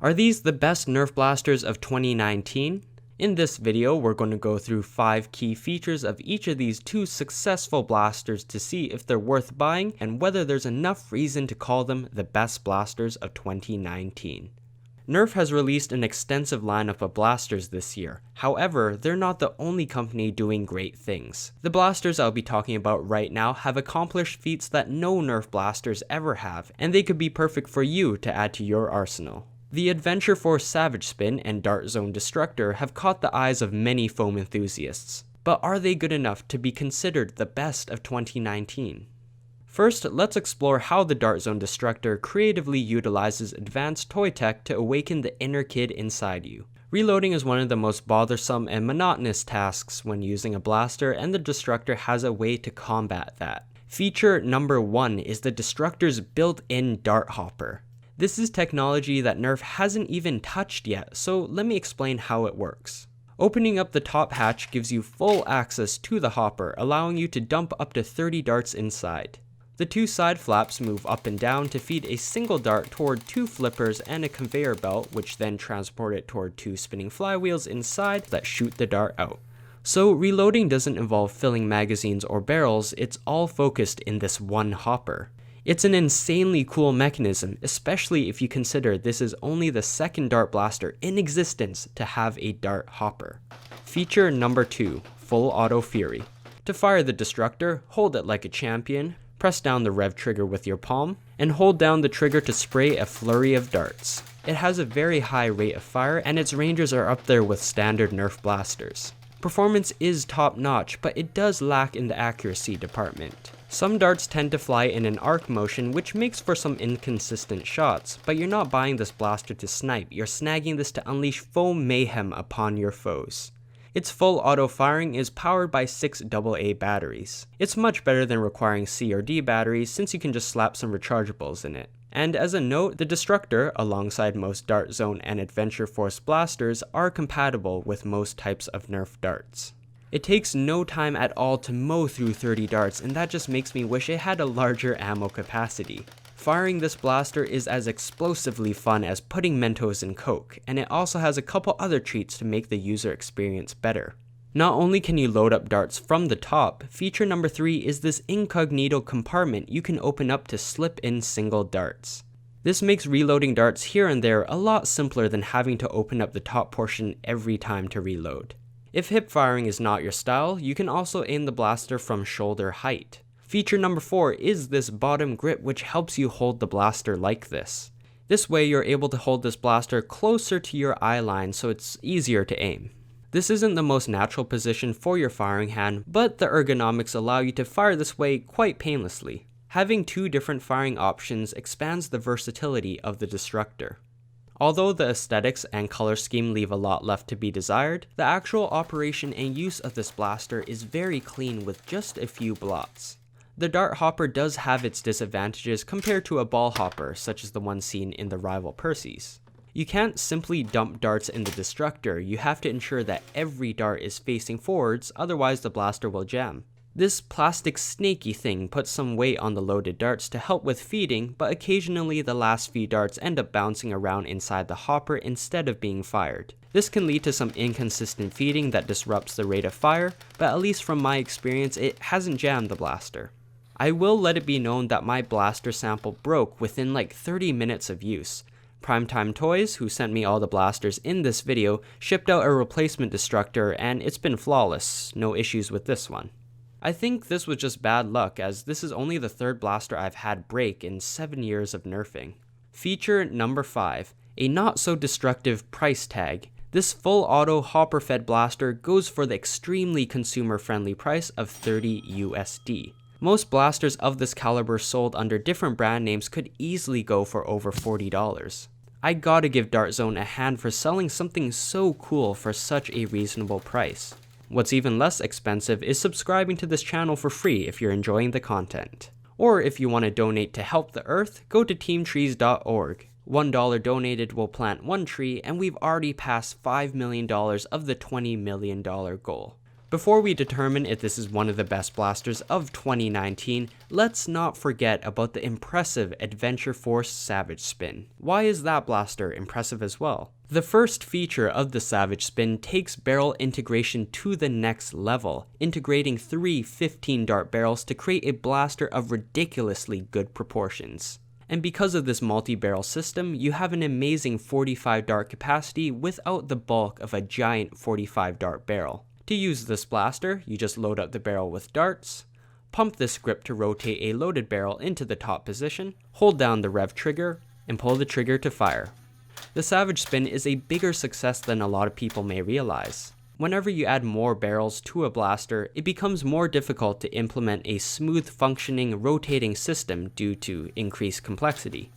Are these the best Nerf blasters of 2019? In this video, we're going to go through 5 key features of each of these 2 successful blasters to see if they're worth buying and whether there's enough reason to call them the best blasters of 2019. Nerf has released an extensive lineup of blasters this year. However, they're not the only company doing great things. The blasters I'll be talking about right now have accomplished feats that no Nerf blasters ever have, and they could be perfect for you to add to your arsenal. The Adventure Force Savage Spin and Dart Zone Destructor have caught the eyes of many foam enthusiasts, but are they good enough to be considered the best of 2019? First, let's explore how the Dart Zone Destructor creatively utilizes advanced toy tech to awaken the inner kid inside you. Reloading is one of the most bothersome and monotonous tasks when using a blaster, and the Destructor has a way to combat that. Feature number 1 is the Destructor's built-in dart hopper. This is technology that Nerf hasn't even touched yet, so let me explain how it works. Opening up the top hatch gives you full access to the hopper, allowing you to dump up to 30 darts inside. The 2 side flaps move up and down to feed a single dart toward 2 flippers and a conveyor belt, which then transport it toward 2 spinning flywheels inside that shoot the dart out. So reloading doesn't involve filling magazines or barrels, it's all focused in this one hopper. It's an insanely cool mechanism, especially if you consider this is only the second dart blaster in existence to have a dart hopper. Feature number 2, Full Auto Fury. To fire the Destructor, hold it like a champion, press down the rev trigger with your palm, and hold down the trigger to spray a flurry of darts. It has a very high rate of fire, and its ranges are up there with standard Nerf blasters. Performance is top notch, but it does lack in the accuracy department. Some darts tend to fly in an arc motion, which makes for some inconsistent shots, but you're not buying this blaster to snipe, you're snagging this to unleash foam mayhem upon your foes. Its full auto firing is powered by 6 AA batteries. It's much better than requiring C or D batteries since you can just slap some rechargeables in it. And as a note, the Destructor, alongside most Dart Zone and Adventure Force blasters, are compatible with most types of Nerf darts. It takes no time at all to mow through 30 darts, and that just makes me wish it had a larger ammo capacity. Firing this blaster is as explosively fun as putting Mentos in Coke, and it also has a couple other treats to make the user experience better. Not only can you load up darts from the top, feature number 3 is this incognito compartment you can open up to slip in single darts. This makes reloading darts here and there a lot simpler than having to open up the top portion every time to reload. If hip firing is not your style, you can also aim the blaster from shoulder height. Feature number 4 is this bottom grip, which helps you hold the blaster like this. This way you're able to hold this blaster closer to your eye line so it's easier to aim. This isn't the most natural position for your firing hand, but the ergonomics allow you to fire this way quite painlessly. Having 2 different firing options expands the versatility of the Destructor. Although the aesthetics and color scheme leave a lot left to be desired, the actual operation and use of this blaster is very clean with just a few blots. The dart hopper does have its disadvantages compared to a ball hopper, such as the one seen in the Rival Perses. You can't simply dump darts in the Destructor, you have to ensure that every dart is facing forwards, otherwise the blaster will jam. This plastic snaky thing puts some weight on the loaded darts to help with feeding, but occasionally the last few darts end up bouncing around inside the hopper instead of being fired. This can lead to some inconsistent feeding that disrupts the rate of fire, but at least from my experience it hasn't jammed the blaster. I will let it be known that my blaster sample broke within like 30 minutes of use. Primetime Toys, who sent me all the blasters in this video, shipped out a replacement Destructor and it's been flawless, no issues with this one. I think this was just bad luck, as this is only the 3rd blaster I've had break in 7 years of nerfing. Feature number 5, a not so destructive price tag. This full auto hopper fed blaster goes for the extremely consumer friendly price of $30 USD. Most blasters of this caliber sold under different brand names could easily go for over $40. I gotta give Dart Zone a hand for selling something so cool for such a reasonable price. What's even less expensive is subscribing to this channel for free if you're enjoying the content. Or if you want to donate to help the earth, go to teamtrees.org. $1 donated will plant 1 tree, and we've already passed $5 million of the $20 million goal. Before we determine if this is one of the best blasters of 2019, let's not forget about the impressive Adventure Force Savage Spin. Why is that blaster impressive as well? The first feature of the Savage Spin takes barrel integration to the next level, integrating 3 15-dart barrels to create a blaster of ridiculously good proportions. And because of this multi-barrel system, you have an amazing 45 dart capacity without the bulk of a giant 45 dart barrel. To use this blaster, you just load up the barrel with darts, pump this grip to rotate a loaded barrel into the top position, hold down the rev trigger, and pull the trigger to fire. The Savage Spin is a bigger success than a lot of people may realize. Whenever you add more barrels to a blaster, it becomes more difficult to implement a smooth functioning rotating system due to increased complexity.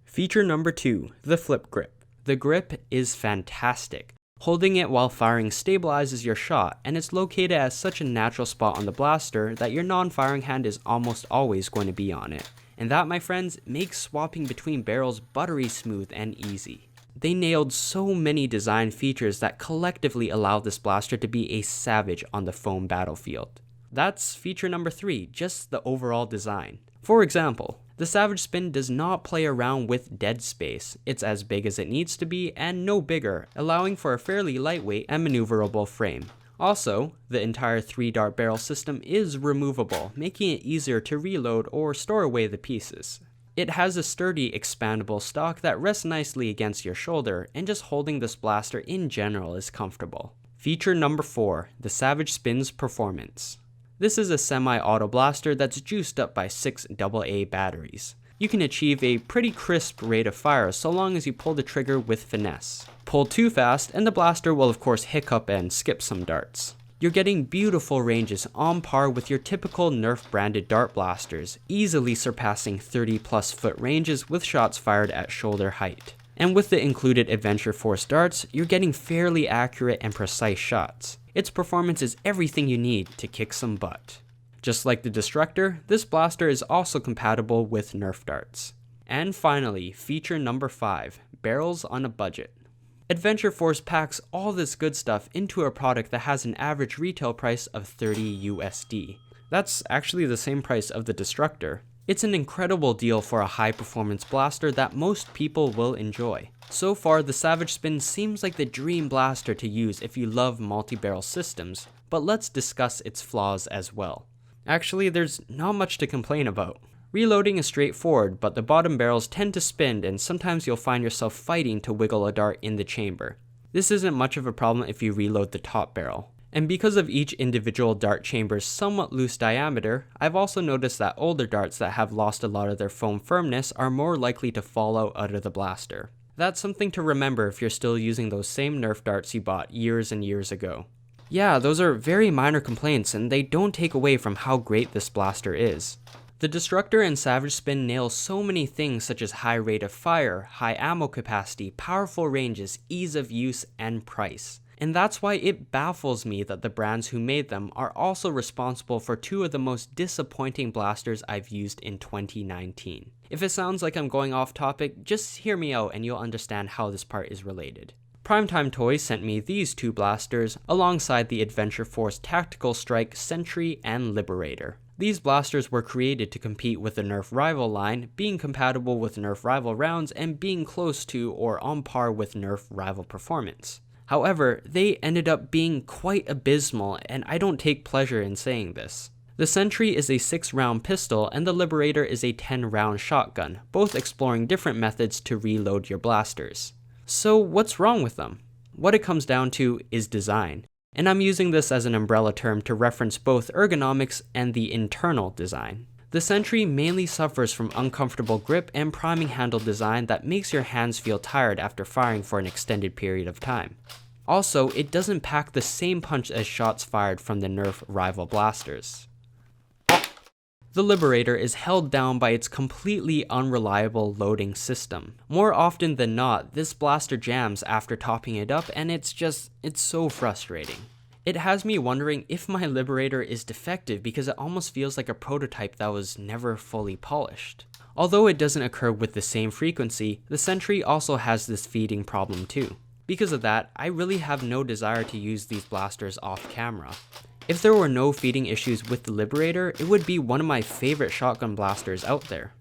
Feature number 2, the flip grip. The grip is fantastic. Holding it while firing stabilizes your shot, and it's located at such a natural spot on the blaster that your non-firing hand is almost always going to be on it. And that, my friends, makes swapping between barrels buttery smooth and easy. They nailed so many design features that collectively allow this blaster to be a savage on the foam battlefield. That's feature number 3, just the overall design. For example, the Savage Spin does not play around with dead space. It's as big as it needs to be and no bigger, allowing for a fairly lightweight and maneuverable frame. Also, the entire 3-dart barrel system is removable, making it easier to reload or store away the pieces. It has a sturdy, expandable stock that rests nicely against your shoulder, and just holding this blaster in general is comfortable. Feature number 4, the Savage Spin's performance. This is a semi-auto blaster that's juiced up by 6 AA batteries. You can achieve a pretty crisp rate of fire so long as you pull the trigger with finesse. Pull too fast and the blaster will of course hiccup and skip some darts. You're getting beautiful ranges on par with your typical Nerf branded dart blasters, easily surpassing 30+ foot ranges with shots fired at shoulder height. And with the included Adventure Force darts, you're getting fairly accurate and precise shots. Its performance is everything you need to kick some butt. Just like the Destructor, this blaster is also compatible with Nerf darts. And finally, feature number 5, barrels on a budget. Adventure Force packs all this good stuff into a product that has an average retail price of $30 USD. That's actually the same price of the Destructor. It's an incredible deal for a high-performance blaster that most people will enjoy. So far, the Savage Spin seems like the dream blaster to use if you love multi-barrel systems, but let's discuss its flaws as well. Actually, there's not much to complain about. Reloading is straightforward, but the bottom barrels tend to spin and sometimes you'll find yourself fighting to wiggle a dart in the chamber. This isn't much of a problem if you reload the top barrel. And because of each individual dart chamber's somewhat loose diameter, I've also noticed that older darts that have lost a lot of their foam firmness are more likely to fall out of the blaster. That's something to remember if you're still using those same Nerf darts you bought years and years ago. Yeah, those are very minor complaints and they don't take away from how great this blaster is. The Destructor and Savage Spin nail so many things such as high rate of fire, high ammo capacity, powerful ranges, ease of use, and price. And that's why it baffles me that the brands who made them are also responsible for 2 of the most disappointing blasters I've used in 2019. If it sounds like I'm going off topic, just hear me out and you'll understand how this part is related. Primetime Toys sent me these 2 blasters alongside the Adventure Force Tactical Strike Sentry and Liberator. These blasters were created to compete with the Nerf Rival line, being compatible with Nerf Rival rounds and being close to or on par with Nerf Rival performance. However, they ended up being quite abysmal, and I don't take pleasure in saying this. The Sentry is a 6-round pistol and the Liberator is a 10-round shotgun, both exploring different methods to reload your blasters. So what's wrong with them? What it comes down to is design. And I'm using this as an umbrella term to reference both ergonomics and the internal design. The Sentry mainly suffers from uncomfortable grip and priming handle design that makes your hands feel tired after firing for an extended period of time. Also, it doesn't pack the same punch as shots fired from the Nerf Rival blasters. The Liberator is held down by its completely unreliable loading system. More often than not, this blaster jams after topping it up and it's so frustrating. It has me wondering if my Liberator is defective because it almost feels like a prototype that was never fully polished. Although it doesn't occur with the same frequency, the Sentry also has this feeding problem too. Because of that, I really have no desire to use these blasters off camera. If there were no feeding issues with the Liberator, it would be one of my favorite shotgun blasters out there.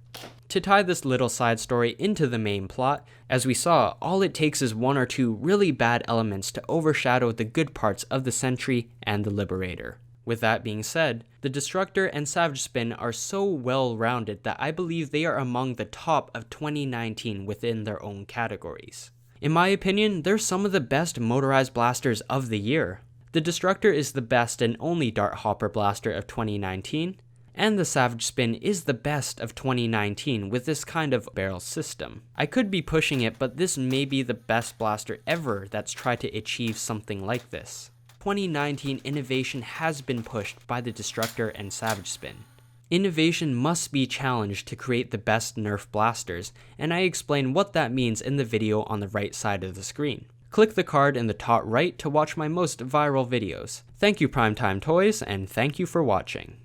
To tie this little side story into the main plot, as we saw, all it takes is one or two really bad elements to overshadow the good parts of the Sentry and the Liberator. With that being said, the Destructor and Savage Spin are so well-rounded that I believe they are among the top of 2019 within their own categories. In my opinion, they're some of the best motorized blasters of the year. The Destructor is the best and only dart hopper blaster of 2019, and the Savage Spin is the best of 2019 with this kind of barrel system. I could be pushing it, but this may be the best blaster ever that's tried to achieve something like this. 2019 innovation has been pushed by the Destructor and Savage Spin. Innovation must be challenged to create the best Nerf blasters, and I explain what that means in the video on the right side of the screen. Click the card in the top right to watch my most viral videos. Thank you Primetime Toys, and thank you for watching.